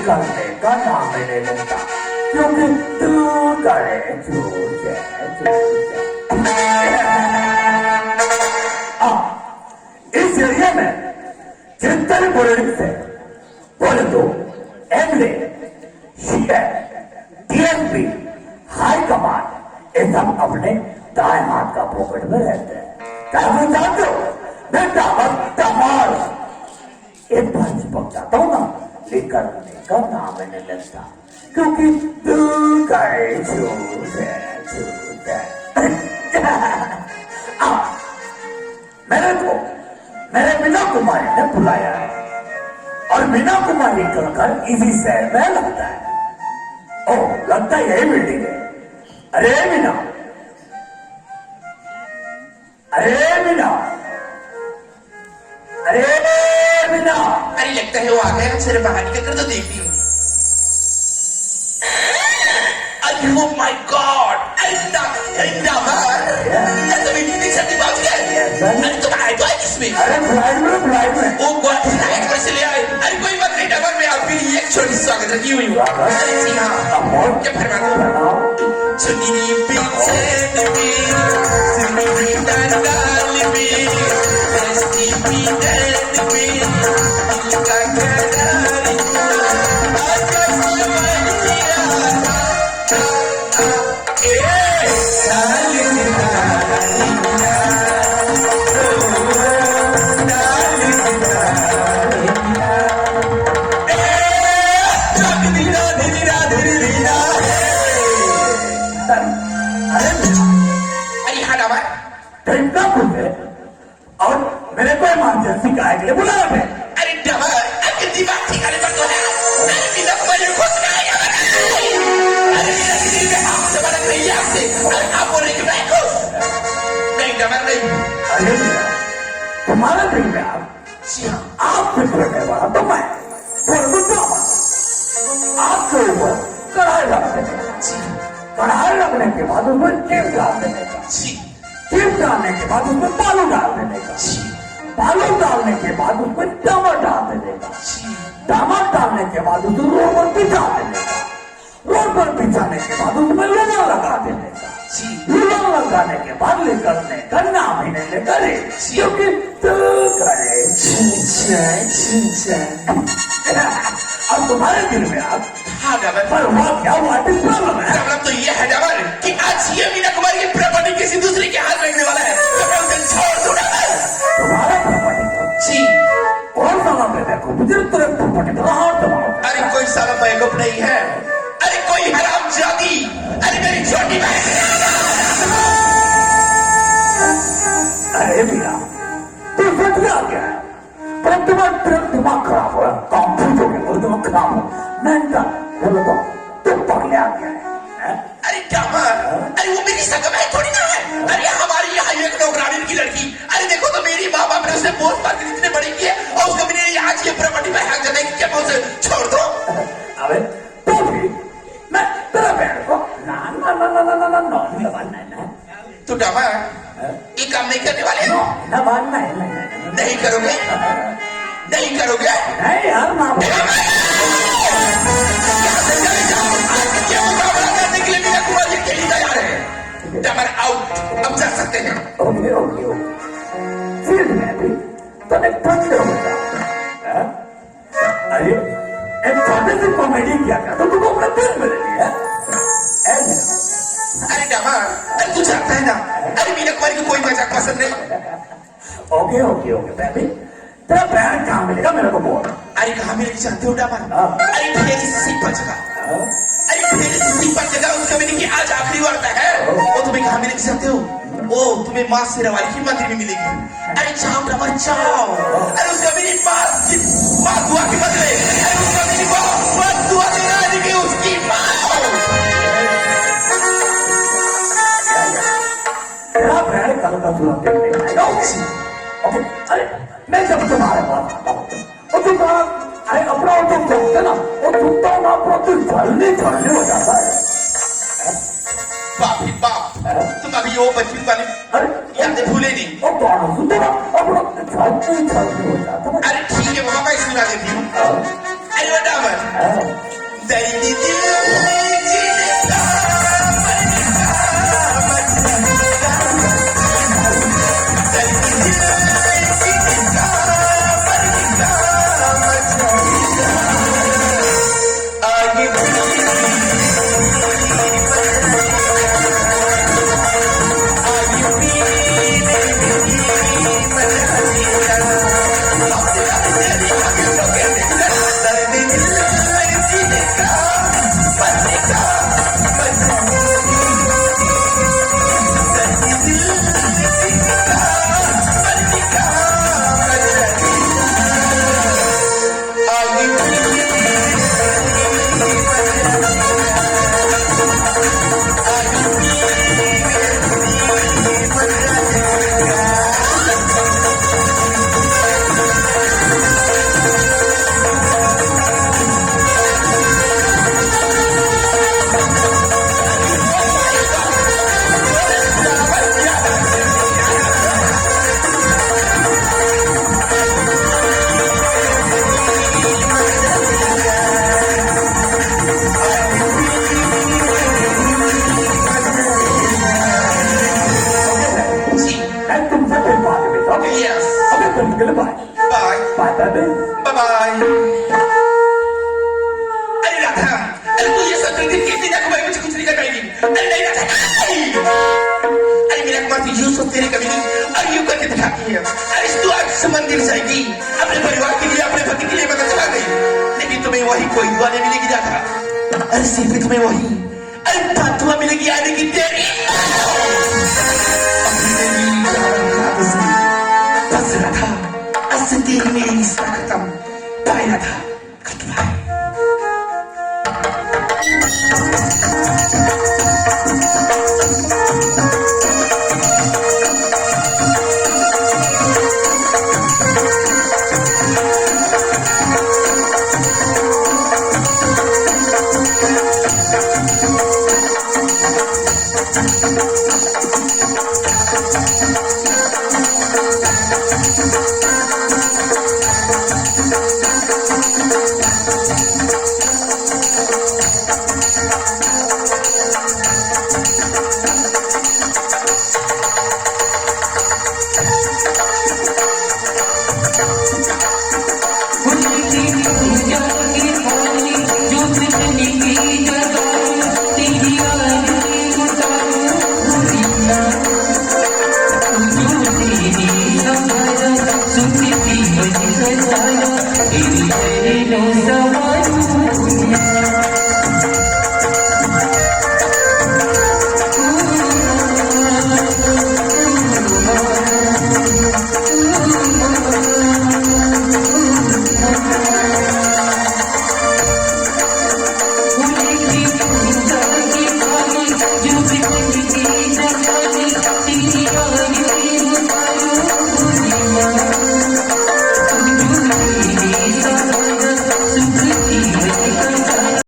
करने का नाम नहीं लेता क्योंकि तू करे चूचे इस एरिया में जितने भी पॉलिटिक्स है बोले तो MLA CM DMP high command ये सब अपने दाएं हाथ का पॉकेट में रहते हैं क्या जानते हो मैं तमाल एक बार चिपक जाता हूँ ना लेकर का नाम नहीं लगता क्योंकि तू करे छूटे मेरे मीना कुमारी ने बुलाया है और मीना कुमारी का घर इसी शहर में लगता है। ओ लगता है यही बिल्डिंग है। अरे मीना अरे मीना अरे मीना अरे लगता है वो आ गया। चले बाहर निकल कर तो देखती हूँ। Oh my God! अरे तुम इतनी जल्दी पहुंच गए? अरे तुम आए तो आए किसमें? अरे फ्लाइट में ओ गॉड, फ्लाइट कैसे ले आए? अरे कोई बात नहीं, डबर में आपके लिए एक छोटी स्वागत रखी हुई हूँ। अरे जी हाँ, क्या फरमाते हो? चुनी पीछे डबी, सुनी डाल में, रस्ती पीछे डबी, इनका करारी, आजा सवाल किया, और मेरे को इमरजेंसी काय के लिए बुलाया है। अरे डबर, अरे दिमाग ठिकाने पर तो है। अरे मीना कुमारी को खुश कराएगा। अरे मीना की दिल में आपसे बरक रही है आपसे। अरे आप बोल रहे कि मैं खुश? नहीं डबर नहीं। अरे तुम्हारा दिल में आप फिक्र करने वाला तो मैं आपके ऊपर कढ़ाई रख देने का। कढ़ाई रखने के बाद उसमें चीप डाल देने का। चीप डालने के बाद उसमें बालू डाल देने का। बालू डालने के बाद उसमें टमाटर डाल देने का। टमाटर डालने के बाद उसको रोड पर बिछा देने का। रोड पर बिछाने के बाद उसमें लूना लगा देने का। लूना लगाने के बाद निकलने का नाम ही नहीं लेकर क्योंकि तू करे अब तुम्हारे दिल में आप हाँ डबर, पर हुआ क्या हुआ प्रॉब्लम है। प्रॉब्लम तो ये है डबर कि आज ये मीना कुमारी की प्रॉपर्टी किसी दूसरे के हाथ लगने वाला है। तो मैं उसे छोड़ दूं डबर। तुम्हारा प्रॉपर्टी जी कौन सा नाम लेते हैं मुझे तुरंत प्रॉपर्टी तो हाथ दबाओ। अरे कोई साला बैकअप नहीं है। अरे कोई हराम जाती। अरे मेरी छोटी बहन। अरे भैया तू सोच क्या है पर तुम्हारा दिमाग खराब हो रहा काम पूछोगे और दिमाग खराब हो मैं बोलो तो तुम पगले आ गया है। अरे डबर, अरे वो मेरी सगा है थोड़ी ना है। अरे हमारी यहाँ एक नौकरानी की लड़की। अरे देखो तो मेरी माँ बाप ने उसे पोस्ट मार्केट इतने बड़ी की है और उसको मैंने आज की प्रॉपर्टी में हक देने की क्या मैं उसे छोड़ दो? अबे तो भी मैं तेरा बहन को ना नहीं लगाना है। तू डबर ये काम नहीं करने वाले हो? नहीं करोगे? नहीं करोगे? नहीं यार माँ करने के लिए मीना कुमारी के लिए तैयार है। डबर आउट, अब जा सकते हैं। ओके फील्ड में भी तो एक ठंड होता है। अरे एक छोटे से कॉमेडी किया था तो तुमको अपना दिल में ले लिया। अरे डबर, अरे तू जानता है ना, अरे मीना कुमारी को कोई मजाक पसंद नहीं। ओके बेबी तेरा बहन कहाँ मिलेगा मेरे को बोल। अरे कहाँ मिलेगी जानते हो डबर? अरे ढेरी सिंपल जगह। अरे ढेरी सिंपल जगह उसका मैंने कि आज आखिरी वार्ता है। वो तुम्हें कहाँ मिलेगी जानते हो? ओ तुम्हें माँ से रवाली की मंदिर में मिलेगी अरे जाओ ब्रह्मा जाओ अरे उसका मेरी माँ दुआ के बदले अरे उसका मेरी माँ दुआ देना कि उसकी माँ तेरा बहन कल का तुरंत देखने आएगा उसी अरे मैं जब तुम्हारे पास आता हूँ और तुम अरे अपना तुम जमते ना और तुमता हूँ अपना तुम झलने हो जाता है बाप रे बाप तुम अभी वो बचपन वाली अरे याद भूले नहीं और दोनों सुनते ना अपना झलने हो जाता है अरे ठीक है वहां मैं सुना देती हूँ अरे वो डामर दैनी दिल जीने का Yes. Okay, goodbye. Bye. Bye, baby. Bye bye. अरे राधा, अरे तू ये सब करके कितनी ना कमाई मुझे कुछ नहीं कर पाएगी। अरे नहीं राधा, नहीं। अरे मेरा कुमार तू यूं सोच तेरे कभी नहीं, और यूं करके दिखाती है। अरे तू आज से मंदिर जाएगी, अपने परिवार के लिए, अपने पति के लिए मदद चला गई। लेकिन तुम्हें वही कोई दुआ नहीं मिलेगी राधा। अरे सिर्फ तुम्हें वही, अरे दुआ मिलेगी आने की तेरी। बस राधा, आज से तेरी मेरी रिश्ता खत्म। Bye Radha, goodbye.